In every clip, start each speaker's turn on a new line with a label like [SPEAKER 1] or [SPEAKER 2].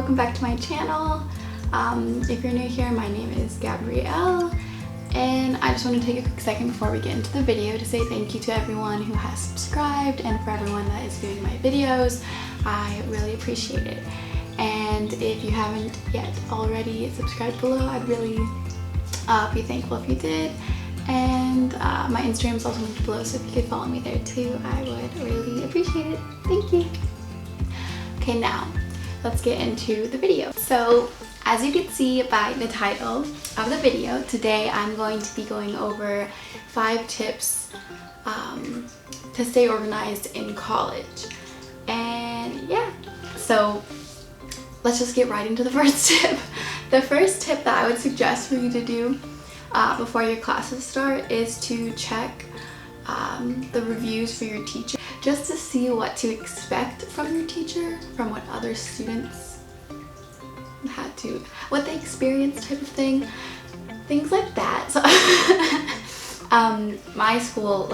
[SPEAKER 1] welcome back to my channel. If you're new here, my name is Gabrielle, and I just want to take a quick second before we get into the video to say thank you to everyone who has subscribed and for everyone that is viewing my videos. I really appreciate it. And if you haven't yet already subscribed below, I'd really be thankful if you did. And my Instagram is also linked below, so if you could follow me there too, I would really appreciate it. Thank you. Okay, now let's get into the video. So as you can see by the title of the video, today I'm going to be going over 5 tips to stay organized in college. And yeah, so let's just get right into the first tip. The first tip that I would suggest for you to do before your classes start is to check the reviews for your teacher, just to see what to expect from your teacher, from what other students had to, what they experienced, type of thing, things like that. So my school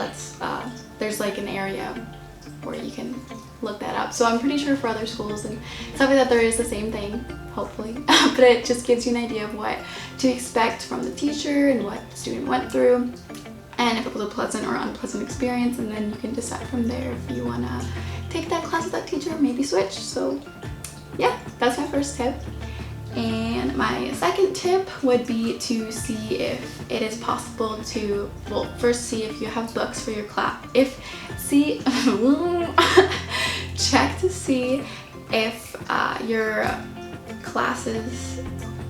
[SPEAKER 1] there's like an area where you can look that up, so I'm pretty sure for other schools and stuff like that there is the same thing, hopefully. But it just gives you an idea of what to expect from the teacher and what the student went through, and if it was a pleasant or unpleasant experience, and then you can decide from there if you want to take that class with that teacher or maybe switch. So yeah, that's my first tip. And my second tip would be to see if it is possible to, well, first see if you have books for your class. Check to see if your classes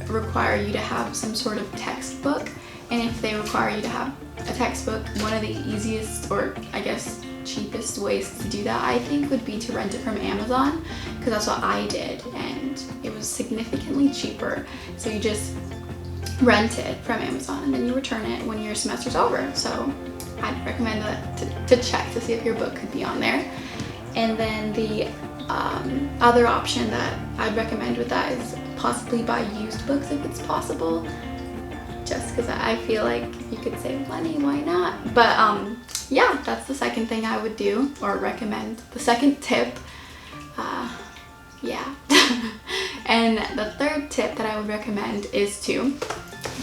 [SPEAKER 1] require you to have some sort of textbook. And if they require you to have a textbook, one of the easiest, or I guess cheapest ways to do that, I think, would be to rent it from Amazon, because that's what I did, and it was significantly cheaper. So you just rent it from Amazon and then you return it when your semester's over. So I'd recommend that to check to see if your book could be on there. And then the other option that I'd recommend with that is possibly buy used books if it's possible, just because I feel like if you could save money, why not? But yeah, that's the second thing I would do or recommend. The second tip, yeah. And the third tip that I would recommend is to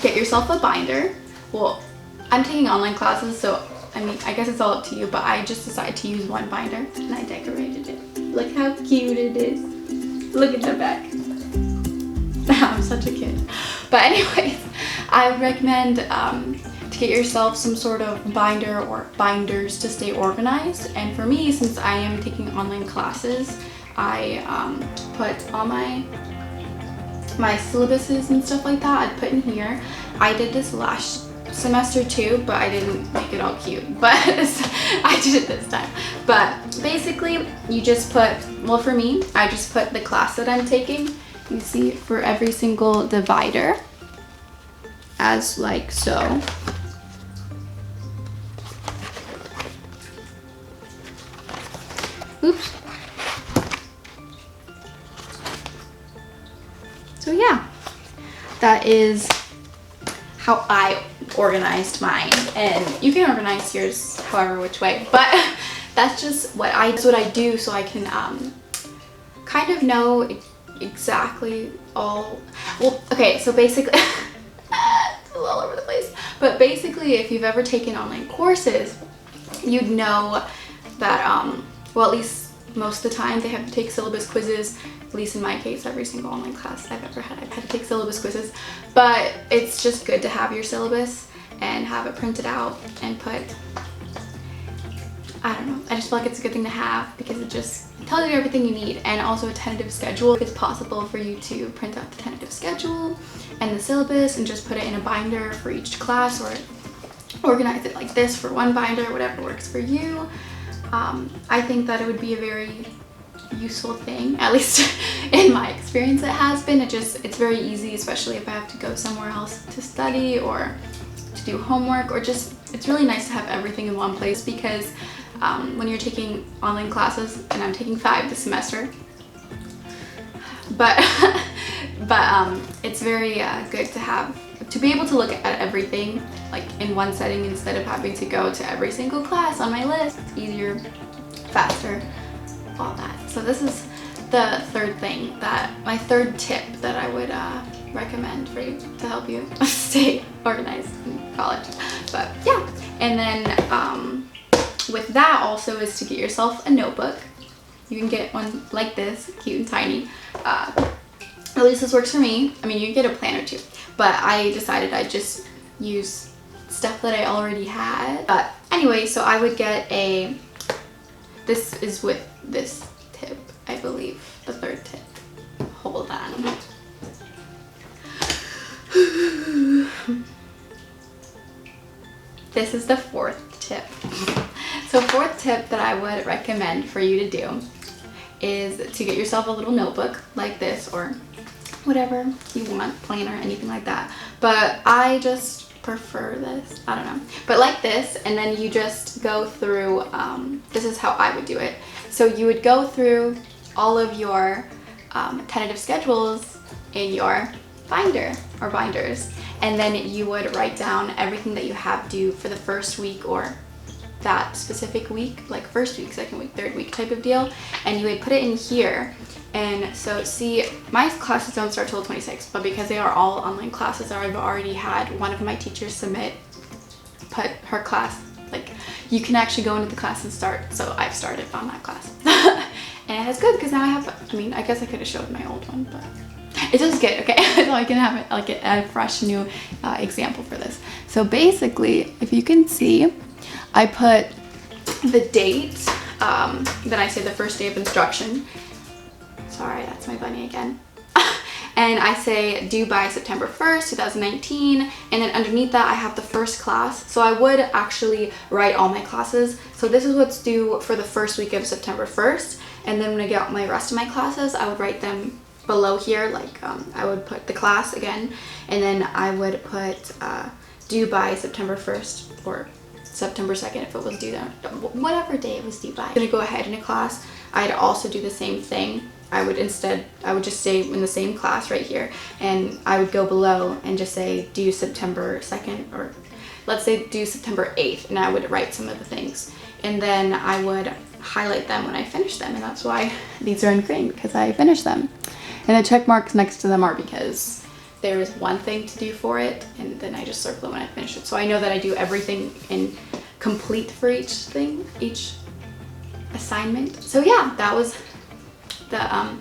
[SPEAKER 1] get yourself a binder. Well, I'm taking online classes, so I mean, I guess it's all up to you, but I just decided to use one binder and I decorated it. Look how cute it is. Look at the back. I'm such a kid. But anyways, I would recommend to get yourself some sort of binder or binders to stay organized. And for me, since I am taking online classes, I put all my syllabuses and stuff like that, I'd put in here. I did this last semester too, but I didn't make it all cute, but I did it this time. But basically, you just put, well, for me, I just put the class that I'm taking, you see, for every single divider, as like so. Oops. So yeah, that is how I organized mine, and you can organize yours however which way, but that's just what I do, so I can kind of know exactly all, well, okay, so basically it's all over the place, but basically if you've ever taken online courses, you'd know that well, at least most of the time they have to take syllabus quizzes. At least in my case, every single online class I've ever had, I've had to take syllabus quizzes. But it's just good to have your syllabus and have it printed out and put, I don't know, I just feel like it's a good thing to have because it just tells you everything you need. And also a tentative schedule. It's possible for you to print out the tentative schedule and the syllabus and just put it in a binder for each class, or organize it like this for one binder, whatever works for you. I think that it would be a very useful thing, at least in my experience it has been. It's very easy, especially if I have to go somewhere else to study or to do homework, or just, it's really nice to have everything in one place, because when you're taking online classes, and I'm taking 5 this semester, but it's very good to be able to look at everything like in one setting instead of having to go to every single class on my list. It's easier, faster, all that. So this is the my third tip that I would recommend for you to help you stay organized in college. But yeah, and then with that also is to get yourself a notebook. You can get one like this, cute and tiny. At least this works for me. I mean, you can get a planner too, but I decided I'd just use stuff that I already had. But anyway, so I would get this is with this tip, I believe, the third tip. Hold on. This is the fourth tip. So fourth tip that I would recommend for you to do is to get yourself a little notebook like this, or whatever you want, planner, anything like that. But I just prefer this, I don't know. But like this, and then you just go through, this is how I would do it. So you would go through all of your tentative schedules in your binder or binders, and then you would write down everything that you have due for the first week or that specific week, like first week, second week, third week type of deal, and you would put it in here. And so see, my classes don't start till the 26th, but because they are all online classes, I've already had one of my teachers put her class, like you can actually go into the class and start, so I've started on that class. And it's good because now I have, I mean, I guess I could have showed my old one, but it's just good, okay? So I can have it, like a fresh new example for this. So basically, if you can see, I put the date, then I say the first day of instruction. Sorry, that's my bunny again. And I say due by September 1st, 2019. And then underneath that, I have the first class. So I would actually write all my classes. So this is what's due for the first week of September 1st. And then when I get my rest of my classes, I would write them below here. Like I would put the class again. And then I would put due by September 1st or September 2nd if it was due then, whatever day it was due by. I'm gonna go ahead in a class. I'd also do the same thing. I would just say in the same class right here, and I would go below and just say due September 2nd, or let's say due September 8th, and I would write some of the things. And then I would highlight them when I finish them, and that's why these are in green, because I finished them. And the check marks next to them are because there is one thing to do for it, and then I just circle it when I finish it. So I know that I do everything in complete for each thing, each assignment. So yeah, that was the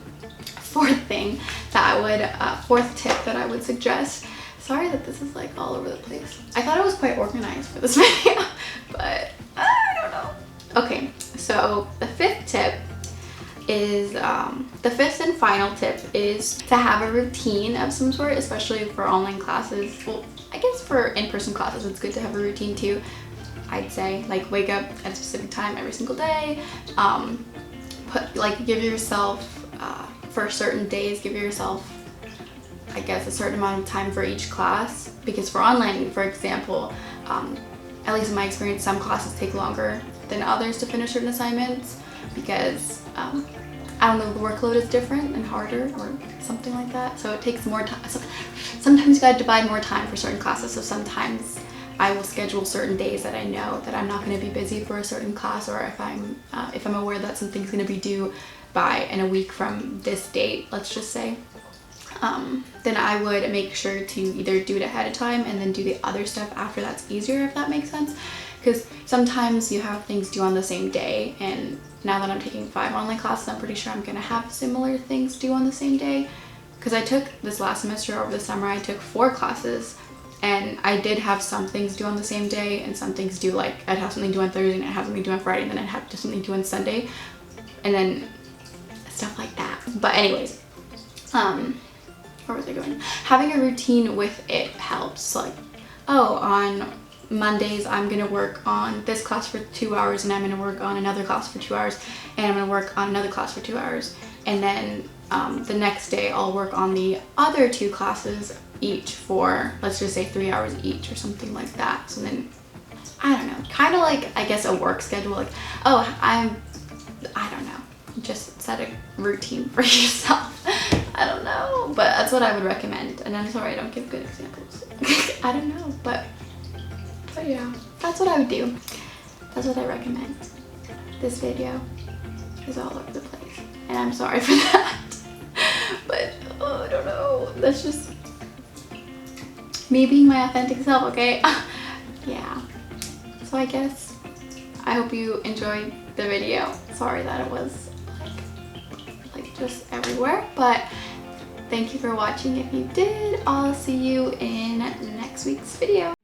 [SPEAKER 1] fourth thing that I would, fourth tip that I would suggest. Sorry that this is like all over the place. I thought I was quite organized for this video, but I don't know. Okay, so the fifth tip is, the fifth and final tip is to have a routine of some sort, especially for online classes. Well, I guess for in-person classes, it's good to have a routine too. I'd say, like, wake up at a specific time every single day. Give yourself, for certain days, give yourself, I guess, a certain amount of time for each class. Because for online, for example, at least in my experience, some classes take longer than others to finish certain assignments because, I don't know, the workload is different and harder or something like that. So it takes more time. So sometimes you gotta divide more time for certain classes. So sometimes I will schedule certain days that I know that I'm not going to be busy for a certain class, or if I'm aware that something's going to be due in a week from this date, let's just say, then I would make sure to either do it ahead of time and then do the other stuff after. That's easier, if that makes sense, because sometimes you have things due on the same day, and now that I'm taking 5 online classes, I'm pretty sure I'm going to have similar things due on the same day, because I took this last semester over the summer, I took 4 classes. And I did have some things due on the same day, and some things due, like I'd have something due on Thursday and I'd have something due on Friday, and then I'd have something due on Sunday, and then stuff like that. But anyways, where was I going? Having a routine with it helps. Like, oh, on Mondays I'm gonna work on this class for 2 hours, and I'm gonna work on another class for 2 hours, and I'm gonna work on another class for 2 hours, and then the next day I'll work on the other 2 classes each for, let's just say, 3 hours each or something like that. So then, I don't know, kind of like, I guess, a work schedule. Like, oh, I don't know, just set a routine for yourself. I don't know, but that's what I would recommend. And I'm sorry I don't give good examples. I don't know, but yeah, that's what I would do. That's what I recommend. This video is all over the place. and I'm sorry for that. But oh, I don't know, that's just me being my authentic self, okay? Yeah, so I guess I hope you enjoyed the video. Sorry that it was like just everywhere, but thank you for watching. If you did, I'll see you in next week's video.